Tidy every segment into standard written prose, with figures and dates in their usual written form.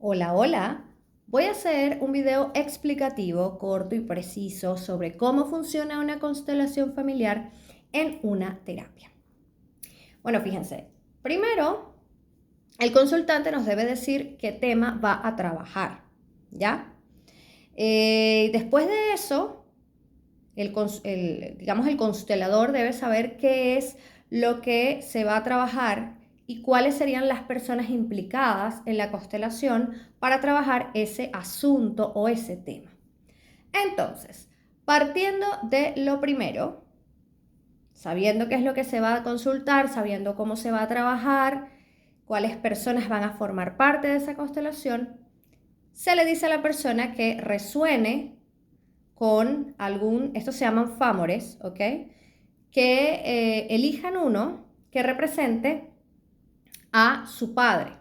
Hola, hola. Voy a hacer un video explicativo, corto y preciso sobre cómo funciona una constelación familiar en una terapia. Bueno, fíjense, primero el consultante nos debe decir qué tema va a trabajar, ¿ya? Después de eso, digamos, el constelador debe saber qué es lo que se va a trabajar y cuáles serían las personas implicadas en la constelación para trabajar ese asunto o ese tema. Entonces, partiendo de lo primero, sabiendo qué es lo que se va a consultar, sabiendo cómo se va a trabajar, cuáles personas van a formar parte de esa constelación, se le dice a la persona que resuene con estos se llaman famores, ¿ok? Que elijan uno que represente a su padre,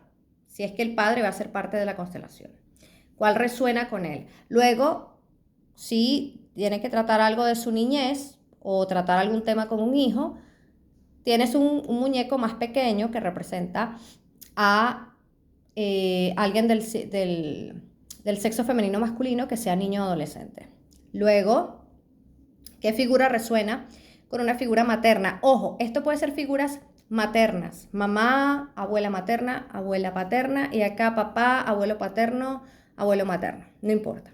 si es que el padre va a ser parte de la constelación. ¿Cuál resuena con él? Luego, si tiene que tratar algo de su niñez o tratar algún tema con un hijo, tienes un muñeco más pequeño que representa a alguien del sexo femenino masculino que sea niño o adolescente. Luego, ¿qué figura resuena con una figura materna? Ojo, esto puede ser figuras maternas, mamá, abuela materna, abuela paterna, y acá papá, abuelo paterno, abuelo materno, no importa.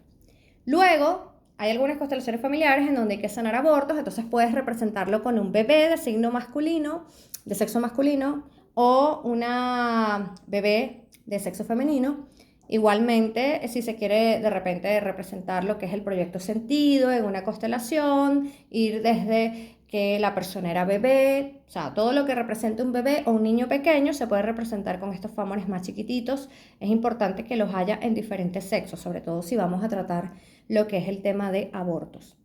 Luego, hay algunas constelaciones familiares en donde hay que sanar abortos, entonces puedes representarlo con un bebé de signo masculino, de sexo masculino, o una bebé de sexo femenino. Igualmente, si se quiere de repente representar lo que es el proyecto sentido en una constelación, ir desde que la persona era bebé, o sea, todo lo que represente un bebé o un niño pequeño se puede representar con estos famores más chiquititos. Es importante que los haya en diferentes sexos, sobre todo si vamos a tratar lo que es el tema de abortos.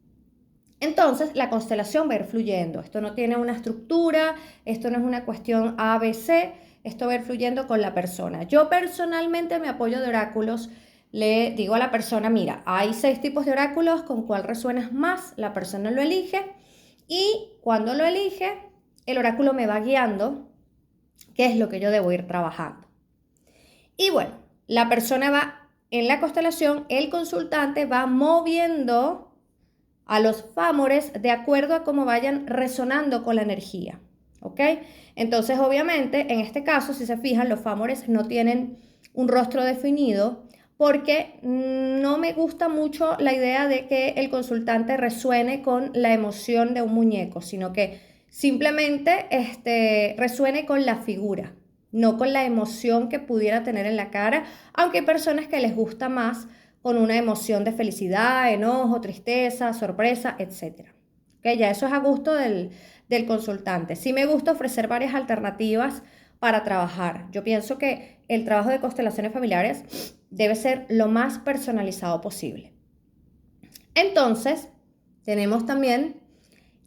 Entonces, la constelación va a ir fluyendo. Esto no tiene una estructura, esto no es una cuestión ABC, esto va a ir fluyendo con la persona. Yo personalmente me apoyo de oráculos. Le digo a la persona, mira, hay 6 tipos de oráculos, con cuál resuenas más, la persona lo elige y cuando lo elige, el oráculo me va guiando qué es lo que yo debo ir trabajando. Y bueno, la persona va en la constelación, el consultante va moviendo a los famores de acuerdo a cómo vayan resonando con la energía, ¿ok? Entonces, obviamente, en este caso, si se fijan, los famores no tienen un rostro definido porque no me gusta mucho la idea de que el consultante resuene con la emoción de un muñeco, sino que simplemente resuene con la figura, no con la emoción que pudiera tener en la cara, aunque hay personas que les gusta más con una emoción de felicidad, enojo, tristeza, sorpresa, etc. ¿Okay? Ya eso es a gusto del consultante. Sí me gusta ofrecer varias alternativas para trabajar. Yo pienso que el trabajo de constelaciones familiares debe ser lo más personalizado posible. Entonces, tenemos también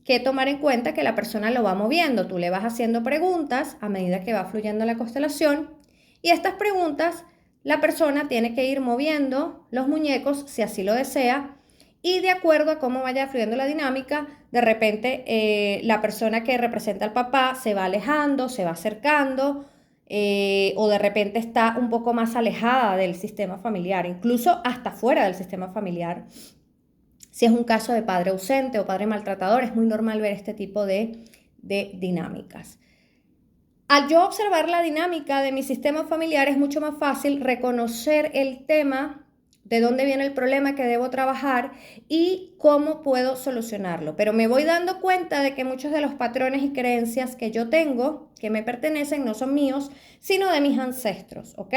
que tomar en cuenta que la persona lo va moviendo. Tú le vas haciendo preguntas a medida que va fluyendo la constelación y estas preguntas la persona tiene que ir moviendo los muñecos si así lo desea y de acuerdo a cómo vaya fluyendo la dinámica, de repente la persona que representa al papá se va alejando, se va acercando o de repente está un poco más alejada del sistema familiar, incluso hasta fuera del sistema familiar. Si es un caso de padre ausente o padre maltratador, es muy normal ver este tipo de dinámicas. Al yo observar la dinámica de mi sistema familiar es mucho más fácil reconocer el tema, de dónde viene el problema que debo trabajar y cómo puedo solucionarlo. Pero me voy dando cuenta de que muchos de los patrones y creencias que yo tengo, que me pertenecen, no son míos, sino de mis ancestros, ¿ok?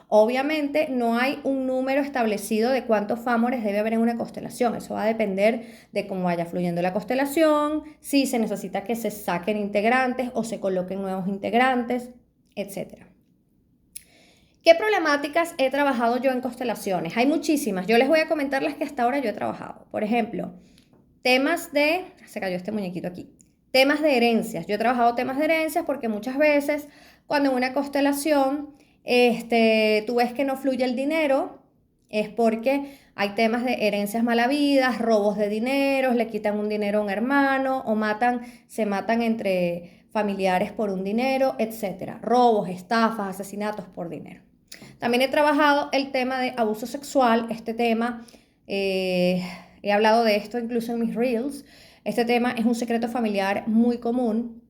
Obviamente no hay un número establecido de cuántos famores debe haber en una constelación. Eso va a depender de cómo vaya fluyendo la constelación, si se necesita que se saquen integrantes o se coloquen nuevos integrantes, etc. ¿Qué problemáticas he trabajado yo en constelaciones? Hay muchísimas. Yo les voy a comentar las que hasta ahora yo he trabajado. Por ejemplo, temas de... Se cayó este muñequito aquí. Temas de herencias. Yo he trabajado temas de herencias porque muchas veces cuando en una constelación tú ves que no fluye el dinero, es porque hay temas de herencias mal habidas, robos de dinero, le quitan un dinero a un hermano o se matan entre familiares por un dinero, etc. Robos, estafas, asesinatos por dinero. También he trabajado el tema de abuso sexual, este tema, he hablado de esto incluso en mis reels. Este tema es un secreto familiar muy común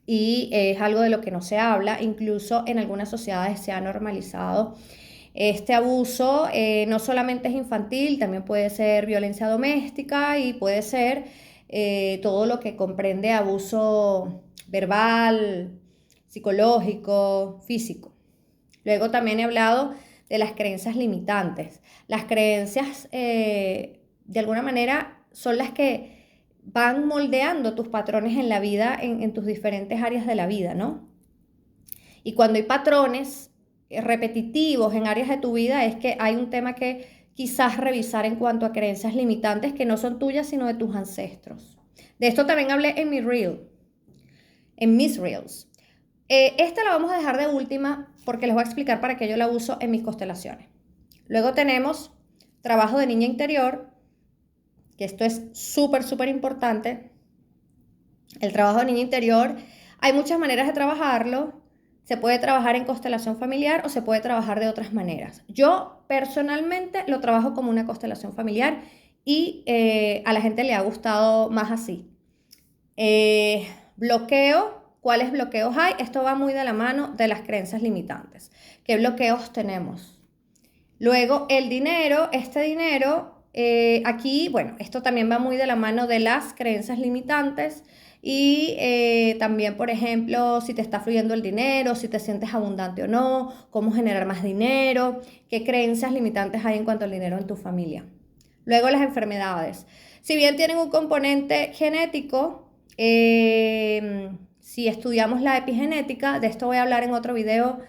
y es algo de lo que no se habla, incluso en algunas sociedades se ha normalizado. Este abuso no solamente es infantil, también puede ser violencia doméstica y puede ser todo lo que comprende abuso verbal, psicológico, físico. Luego también he hablado de las creencias limitantes. Las creencias, de alguna manera, son las que van moldeando tus patrones en la vida, en tus diferentes áreas de la vida, ¿no? Y cuando hay patrones repetitivos en áreas de tu vida, es que hay un tema que quizás revisar en cuanto a creencias limitantes que no son tuyas, sino de tus ancestros. De esto también hablé en mi reel, en mis reels. Esta la vamos a dejar de última porque les voy a explicar para qué yo la uso en mis constelaciones. Luego tenemos trabajo de niña interior, que esto es súper, súper importante. El trabajo de niña interior, hay muchas maneras de trabajarlo. Se puede trabajar en constelación familiar o se puede trabajar de otras maneras. Yo personalmente lo trabajo como una constelación familiar y a la gente le ha gustado más así. Bloqueo. ¿Cuáles bloqueos hay? Esto va muy de la mano de las creencias limitantes. ¿Qué bloqueos tenemos? Luego, el dinero, este dinero, aquí, bueno, esto también va muy de la mano de las creencias limitantes y también, por ejemplo, si te está fluyendo el dinero, si te sientes abundante o no, cómo generar más dinero, qué creencias limitantes hay en cuanto al dinero en tu familia. Luego, las enfermedades. Si bien tienen un componente genético, si estudiamos la epigenética, de esto voy a hablar en otro video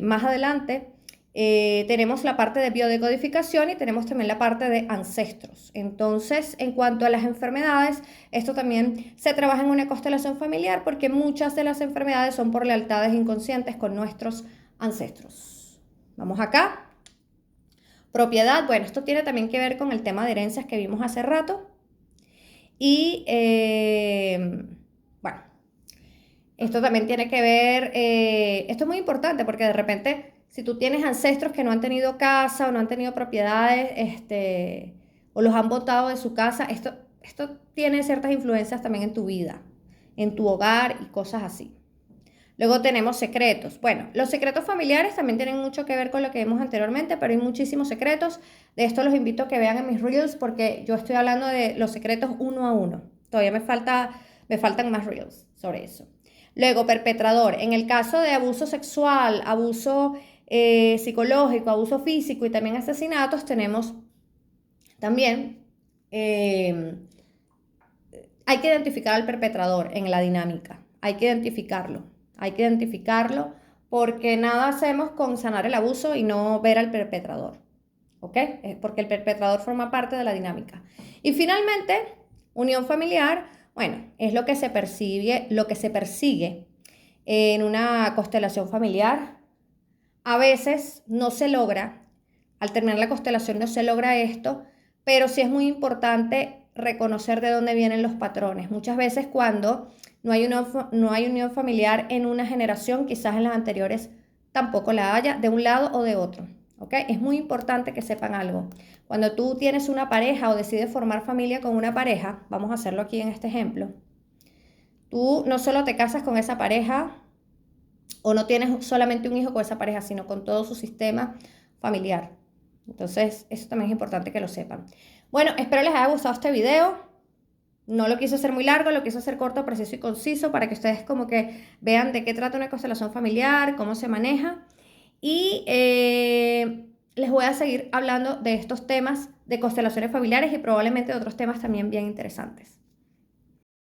más adelante, tenemos la parte de biodecodificación y tenemos también la parte de ancestros. Entonces, en cuanto a las enfermedades, esto también se trabaja en una constelación familiar porque muchas de las enfermedades son por lealtades inconscientes con nuestros ancestros. Vamos acá. Propiedad, bueno, esto tiene también que ver con el tema de herencias que vimos hace rato. Y bueno, esto también tiene que ver, esto es muy importante porque de repente si tú tienes ancestros que no han tenido casa o no han tenido propiedades, o los han botado de su casa, esto tiene ciertas influencias también en tu vida, en tu hogar y cosas así. Luego tenemos secretos. Bueno, los secretos familiares también tienen mucho que ver con lo que vimos anteriormente, pero hay muchísimos secretos. De esto los invito a que vean en mis reels porque yo estoy hablando de los secretos uno a uno. Todavía me faltan más reels sobre eso. Luego, perpetrador. En el caso de abuso sexual, abuso psicológico, abuso físico y también asesinatos, tenemos también, hay que identificar al perpetrador en la dinámica. Hay que identificarlo porque nada hacemos con sanar el abuso y no ver al perpetrador, ¿ok? Porque el perpetrador forma parte de la dinámica. Y finalmente, unión familiar, bueno, es lo que se persigue en una constelación familiar. A veces no se logra, al terminar la constelación no se logra esto, pero sí es muy importante reconocer de dónde vienen los patrones. Muchas veces cuando no hay unión familiar en una generación, quizás en las anteriores tampoco la haya, de un lado o de otro. ¿Ok? Es muy importante que sepan algo. Cuando tú tienes una pareja o decides formar familia con una pareja, vamos a hacerlo aquí en este ejemplo, tú no solo te casas con esa pareja o no tienes solamente un hijo con esa pareja, sino con todo su sistema familiar. Entonces, eso también es importante que lo sepan. Bueno, espero les haya gustado este video. No lo quise hacer muy largo, lo quise hacer corto, preciso y conciso para que ustedes como que vean de qué trata una constelación familiar, cómo se maneja. Y les voy a seguir hablando de estos temas de constelaciones familiares y probablemente de otros temas también bien interesantes.